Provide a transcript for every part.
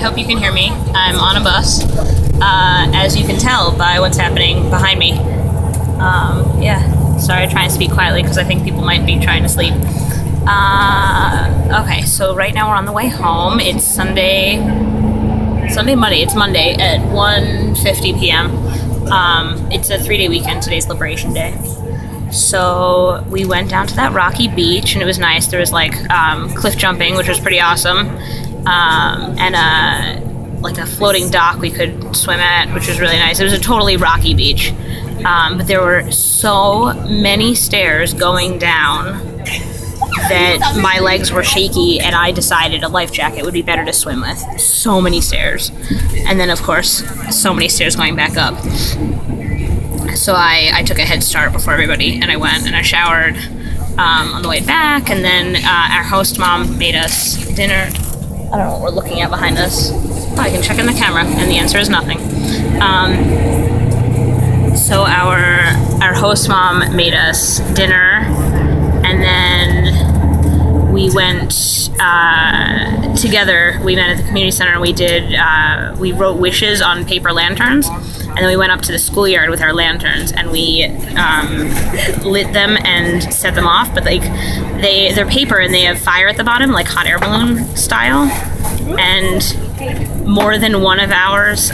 hope you can hear me. I'm on a bus, as you can tell by what's happening behind me. Sorry, I try and speak quietly because I think people might be trying to sleep. Okay, so right now we're on the way home. It's Monday at 1:50 p.m. It's a 3-day weekend. Today's Liberation Day. So we went down to that rocky beach, and it was nice. There was cliff jumping, which was pretty awesome, and a floating dock we could swim at, which was really nice. It was a totally rocky beach, but there were so many stairs going down that my legs were shaky, and I decided a life jacket would be better to swim with. So many stairs, and then of course so many stairs going back up. So I took a head start before everybody, and I went and I showered on the way back, and then our host mom made us dinner. I don't know what we're looking at behind us. Oh, I can check in the camera, and the answer is nothing. So our host mom made us dinner, and then we went together. We met at the community center, and we wrote wishes on paper lanterns. And then we went up to the schoolyard with our lanterns, and we lit them and set them off. But they're paper, and they have fire at the bottom, like hot air balloon style. And more than one of ours,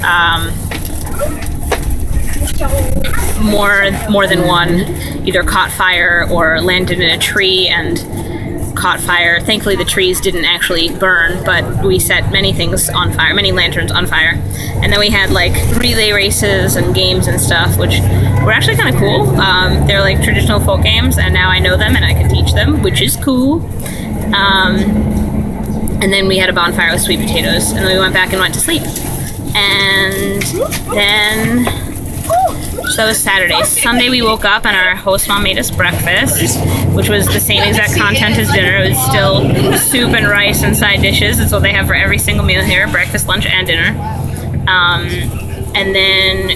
more than one, either caught fire or landed in a tree and caught fire. Thankfully, the trees didn't actually burn, but we set many things on fire, many lanterns on fire. And then we had relay races and games and stuff, which were actually kind of cool. They're like traditional folk games, and now I know them and I can teach them, which is cool. And then we had a bonfire with sweet potatoes, and then we went back and went to sleep. And then so that was Saturday. Sunday we woke up and our host mom made us breakfast, which was the same exact content as dinner. It was still soup and rice and side dishes. It's what they have for every single meal here, breakfast, lunch, and dinner. And then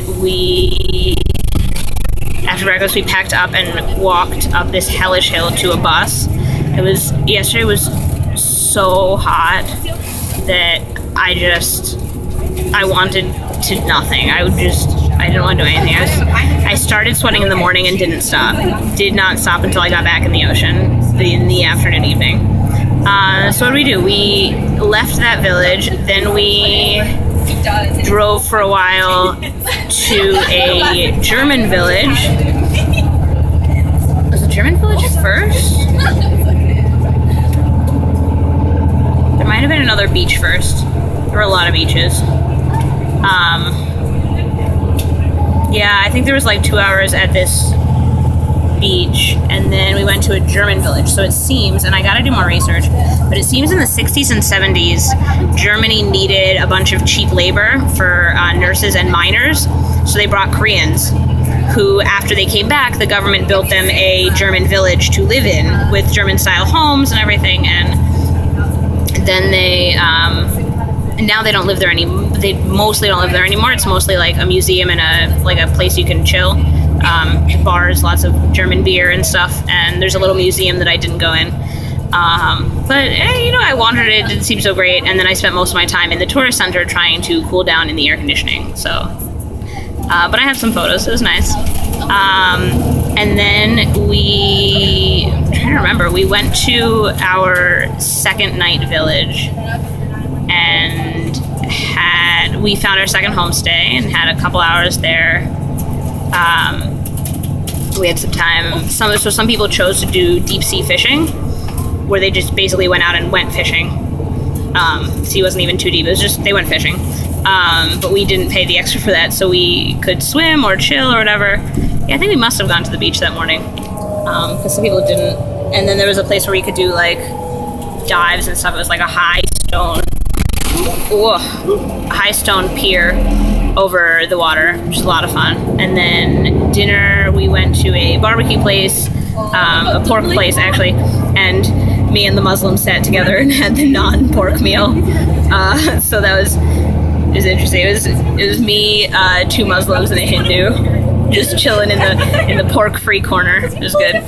after breakfast, we packed up and walked up this hellish hill to a bus. Yesterday was so hot that I wanted to nothing. I didn't want to do anything. I started sweating in the morning and didn't stop. Did not stop until I got back in the ocean in the afternoon, evening. So what did we do? We left that village, then we drove for a while to a German village. Was the German village first? There might have been another beach first. There were a lot of beaches. Yeah, I think there was 2 hours at this beach, and then we went to a German village. So it seems, and I gotta do more research, but it seems in the 60s and 70s, Germany needed a bunch of cheap labor for nurses and miners, so they brought Koreans, who, after they came back, the government built them a German village to live in, with German-style homes and everything, and then now they don't live there They mostly don't live there anymore. It's mostly a museum and a place you can chill. Bars, lots of German beer and stuff. And there's a little museum that I didn't go in. But I wandered it. It didn't seem so great. And then I spent most of my time in the tourist center trying to cool down in the air conditioning. So, but I have some photos. It was nice. And then I'm trying to remember. We went to our second night village. And we found our second homestay and had a couple hours there. We had some time. Some people chose to do deep sea fishing, where they just basically went out and went fishing. The sea wasn't even too deep. It was just they went fishing. But we didn't pay the extra for that, so we could swim or chill or whatever. Yeah, I think we must have gone to the beach that morning, because some people didn't. And then there was a place where you could do dives and stuff. It was a high stone pier over the water, which is a lot of fun. And then dinner, we went to a barbecue place, a pork place actually, and me and the Muslim sat together and had the non-pork meal. So that was interesting. It was me, 2 Muslims, and a Hindu, just chilling in the pork-free corner. It was good.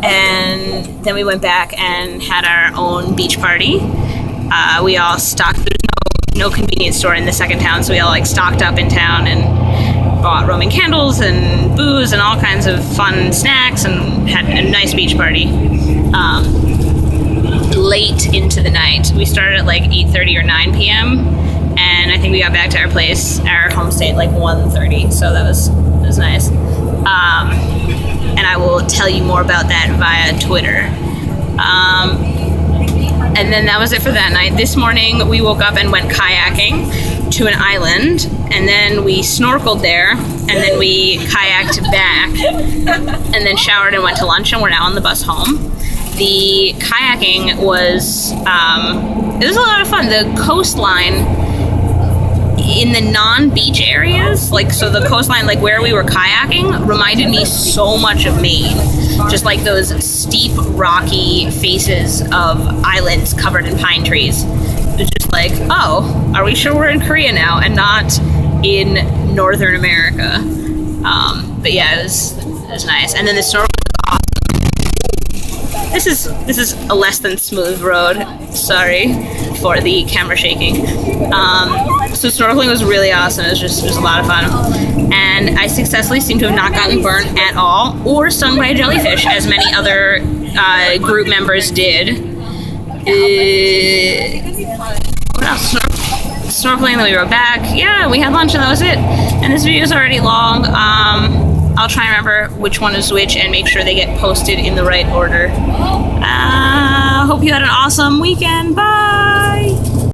And then we went back and had our own beach party. We all stocked. There's no convenience store in the second town, so we all like stocked up in town and bought Roman candles and booze and all kinds of fun snacks and had a nice beach party. Late into the night. We started at like 8:30 or 9 p.m. and I think we got back to our place, our home state, like 1:30. So that was nice. And I will tell you more about that via Twitter. And then that was it for that night. This morning we woke up and went kayaking to an island, and then we snorkeled there, and then we kayaked back, and then showered and went to lunch, and we're now on the bus home. The kayaking was, it was a lot of fun. The coastline in the non-beach areas, like, so the coastline, like where we were kayaking, reminded me so much of Maine. Just like those steep, rocky faces of islands covered in pine trees. It's just like, oh, are we sure we're in Korea now and not in Northern America? But yeah, it was nice. And then the snorkel was awesome. This is a less than smooth road. Sorry for the camera shaking. So snorkeling was really awesome. It was a lot of fun. And I successfully seem to have not gotten burnt at all or stung by a jellyfish, as many other group members did. What else? Snorkeling, then we rode back. Yeah, we had lunch and that was it. And this video is already long. I'll try and remember which one is which and make sure they get posted in the right order. Hope you had an awesome weekend. Bye!